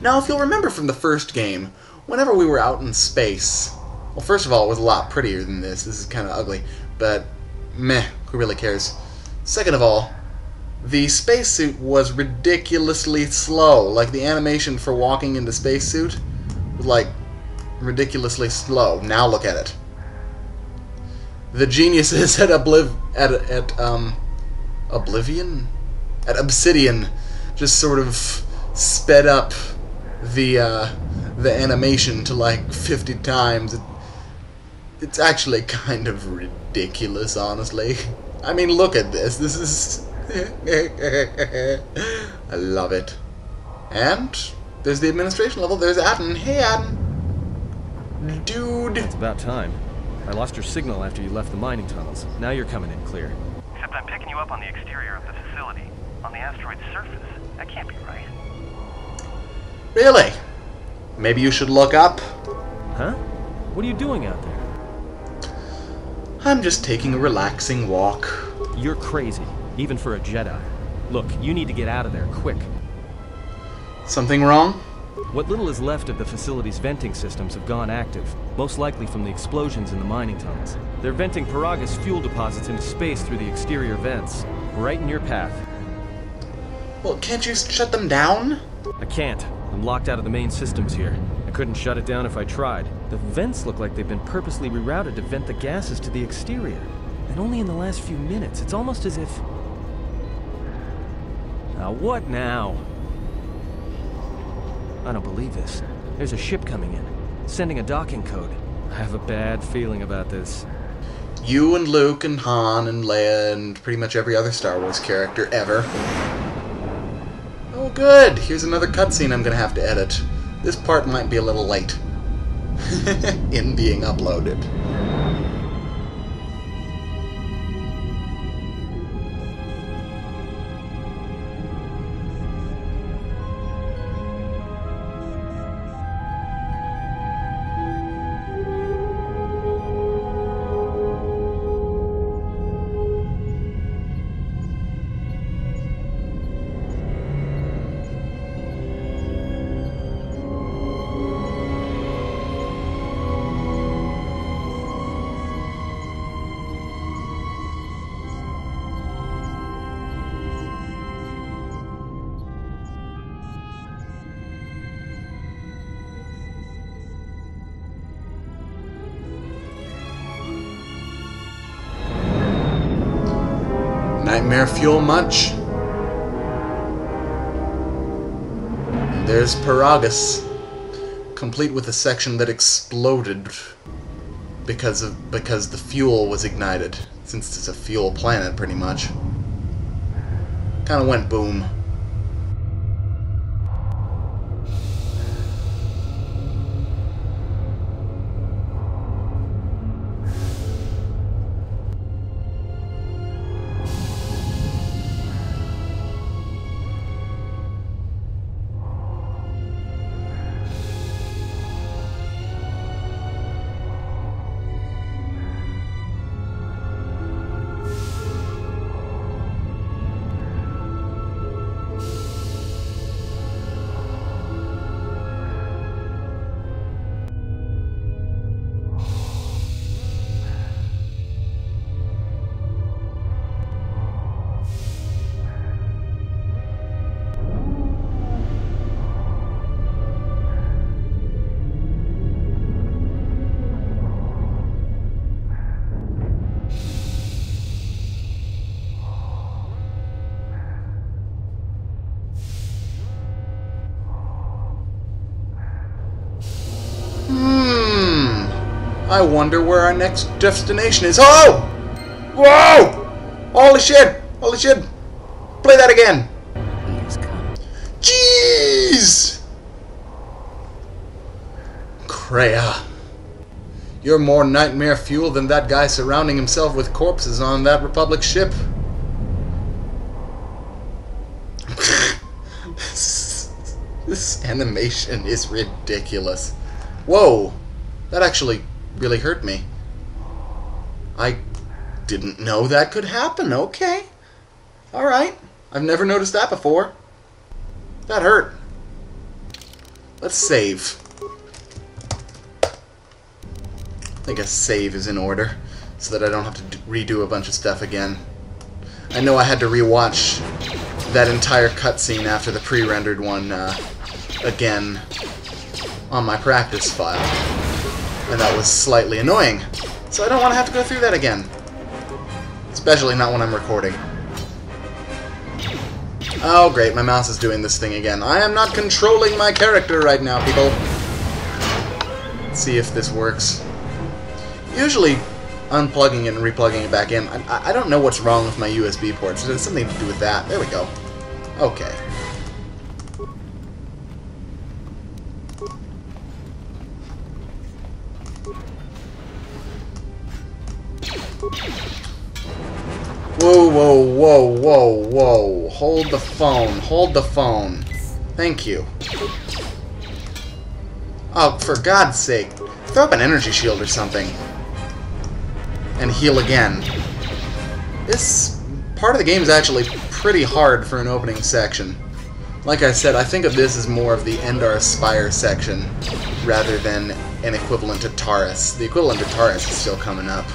Now, if you'll remember from the first game, whenever we were out in space, well, first of all, it was a lot prettier than this. This is kind of ugly, but meh, who really cares? Second of all, the spacesuit was ridiculously slow. Like, the animation for walking in the spacesuit was, like, ridiculously slow. Now look at it. The geniuses at Obsidian just sort of sped up the animation to like 50 times. It's actually kind of ridiculous, honestly. I mean, look at this. This is... I love it. And there's the administration level. There's Atten. Hey, Atten. Dude. It's about time. I lost your signal after you left the mining tunnels. Now you're coming in clear. Except I'm picking you up on the exterior of the facility. On the asteroid's surface. That can't be right. Really? Maybe you should look up. Huh? What are you doing out there? I'm just taking a relaxing walk. You're crazy, even for a Jedi. Look, you need to get out of there, quick. Something wrong? What little is left of the facility's venting systems have gone active, most likely from the explosions in the mining tunnels. They're venting Peragus fuel deposits into space through the exterior vents, right in your path. Well, can't you shut them down? I can't. I'm locked out of the main systems here. I couldn't shut it down if I tried. The vents look like they've been purposely rerouted to vent the gases to the exterior. And only in the last few minutes. It's almost as if... Now what now? I don't believe this. There's a ship coming in, sending a docking code. I have a bad feeling about this. You and Luke and Han and Leia and pretty much every other Star Wars character ever. Oh good, here's another cutscene I'm gonna have to edit. This part might be a little late in being uploaded. Nightmare fuel much? And there's Peragus, complete with a section that exploded because the fuel was ignited, since it's a fuel planet pretty much. Kinda went boom. I wonder where our next destination is. Oh! Whoa! Holy shit! Holy shit! Play that again! He's coming. Jeez! Kreia. You're more nightmare fuel than that guy surrounding himself with corpses on that Republic ship. This animation is ridiculous. Whoa! That actually really hurt me. I didn't know that could happen. Okay. Alright. I've never noticed that before. That hurt. Let's save. I think a save is in order, so that I don't have to redo a bunch of stuff again. I know I had to rewatch that entire cutscene after the pre-rendered one again on my practice file, and that was slightly annoying. So I don't want to have to go through that again. Especially not when I'm recording. Oh great, my mouse is doing this thing again. I am not controlling my character right now, people. Let's see if this works. Usually, unplugging it and replugging it back in, I don't know what's wrong with my USB ports. It has something to do with that. There we go. Okay. Whoa, whoa, whoa, whoa, whoa. Hold the phone. Hold the phone. Thank you. Oh, for God's sake. Throw up an energy shield or something. And heal again. This part of the game is actually pretty hard for an opening section. Like I said, I think of this as more of the Endar Spire section rather than an equivalent to Taurus. The equivalent to Taurus is still coming up.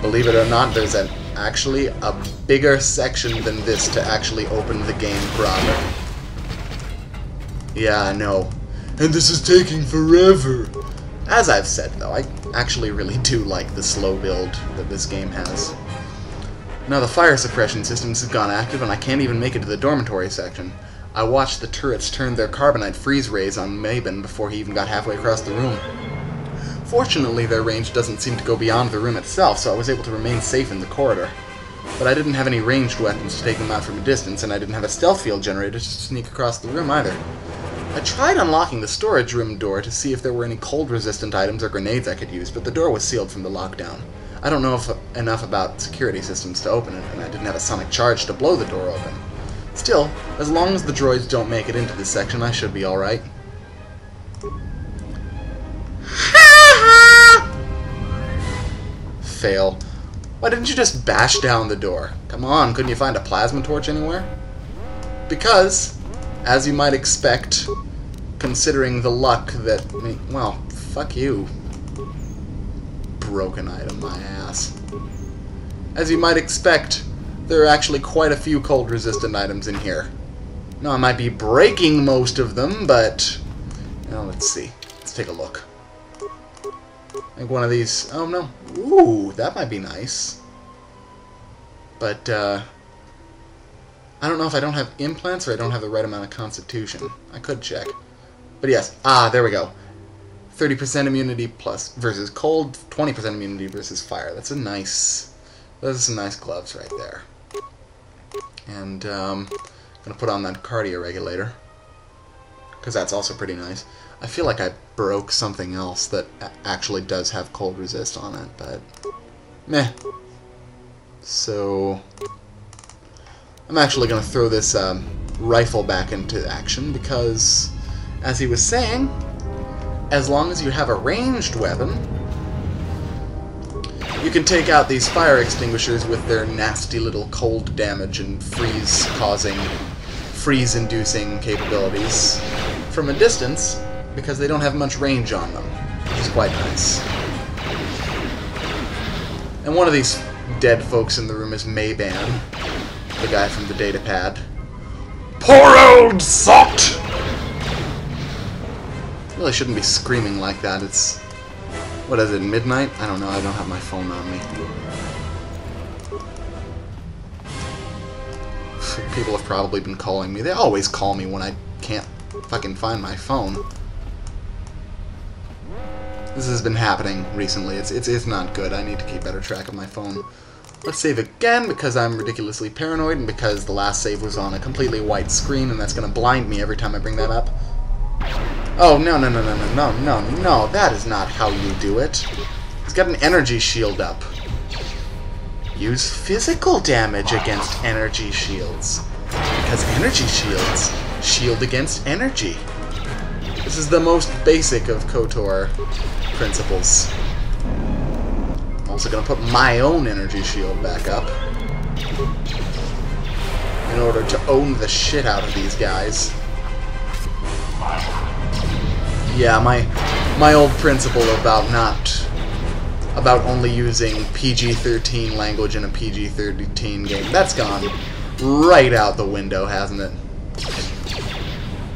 Believe it or not, there's actually a bigger section than this to actually open the game proper. Yeah, I know. And this is taking forever. As I've said, though, I actually really do like the slow build that this game has. Now the fire suppression systems have gone active, and I can't even make it to the dormitory section. I watched the turrets turn their carbonite freeze rays on Mabin before he even got halfway across the room. Fortunately, their range doesn't seem to go beyond the room itself, so I was able to remain safe in the corridor. But I didn't have any ranged weapons to take them out from a distance, and I didn't have a stealth field generator to sneak across the room either. I tried unlocking the storage room door to see if there were any cold-resistant items or grenades I could use, but the door was sealed from the lockdown. I don't know enough about security systems to open it, and I didn't have a sonic charge to blow the door open. Still, as long as the droids don't make it into this section, I should be alright. Fail. Why didn't you just bash down the door? Come on, couldn't you find a plasma torch anywhere? Because, as you might expect, considering the luck that... well, fuck you. Broken item, my ass. As you might expect, there are actually quite a few cold-resistant items in here. Now, I might be breaking most of them, but... now, let's see. Let's take a look. I think one of these... oh, no. Ooh, that might be nice. But, I don't know if I don't have implants or I don't have the right amount of constitution. I could check. But yes. Ah, there we go. 30% immunity plus versus cold, 20% immunity versus fire. That's a nice... those are some nice gloves right there. And, I'm going to put on that cardio regulator. Because that's also pretty nice. I feel like I broke something else that actually does have cold resist on it, but meh. So I'm actually going to throw this rifle back into action because, as he was saying, as long as you have a ranged weapon, you can take out these fire extinguishers with their nasty little cold damage and freeze-inducing capabilities from a distance, because they don't have much range on them, which is quite nice. And one of these dead folks in the room is Mayban, the guy from the datapad. Poor old sot! Really shouldn't be screaming like that. It's... what is it, midnight? I don't know, I don't have my phone on me. People have probably been calling me. They always call me when I can't fucking find my phone. This has been happening recently. It's not good. I need to keep better track of my phone. Let's save again because I'm ridiculously paranoid and because the last save was on a completely white screen and that's going to blind me every time I bring that up. Oh, no, no, no, no, no, no, no, no. That is not how you do it. He's got an energy shield up. Use physical damage against energy shields. Because energy shields shield against energy. This is the most basic of KOTOR principles. I'm also going to put my own energy shield back up in order to own the shit out of these guys. Yeah, my old principle about only using PG-13 language in a PG-13 game, that's gone right out the window, hasn't it?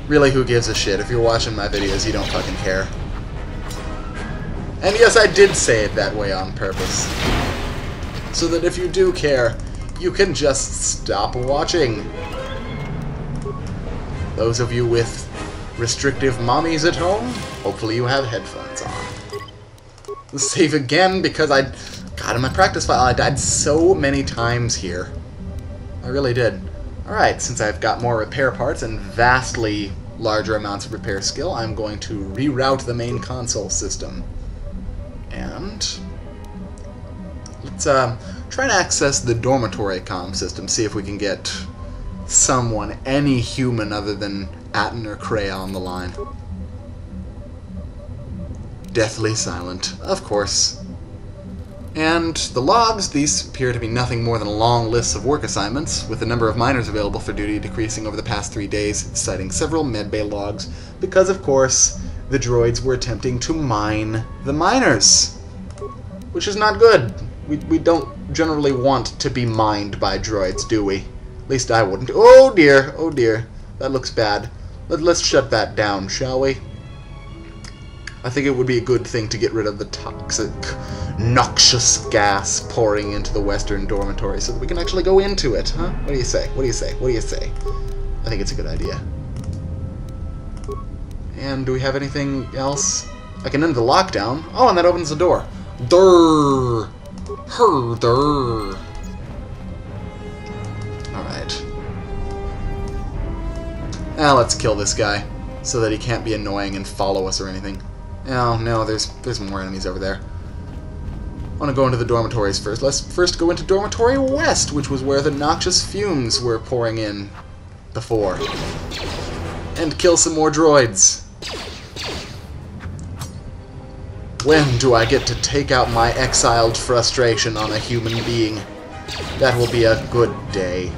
Really, who gives a shit? If you're watching my videos, you don't fucking care. And yes, I did say it that way on purpose. So that if you do care, you can just stop watching. Those of you with restrictive mommies at home, hopefully you have headphones on. Save again, because God, in my practice file, I died so many times here. I really did. Alright, since I've got more repair parts and vastly larger amounts of repair skill, I'm going to reroute the main console system. And let's try and access the dormitory comm system, see if we can get someone, any human other than Atten or Kreia on the line. Deathly silent, of course. And the logs, these appear to be nothing more than a long list of work assignments, with the number of miners available for duty decreasing over the past 3 days, citing several medbay logs, because of course the droids were attempting to mine the miners. Which is not good. We don't generally want to be mined by droids, do we? At least I wouldn't. Oh dear, that looks bad. Let's shut that down, shall we? I think it would be a good thing to get rid of the toxic, noxious gas pouring into the western dormitory so that we can actually go into it, huh? What do you say? What do you say? What do you say? I think it's a good idea. And do we have anything else? I can end the lockdown. Oh, and that opens the door. Durr! Durr! Alright. Now let's kill this guy, so that he can't be annoying and follow us or anything. Oh, no, there's more enemies over there. I want to go into the dormitories first. Let's first go into Dormitory West, which was where the noxious fumes were pouring in before. And kill some more droids. When do I get to take out my exiled frustration on a human being? That will be a good day.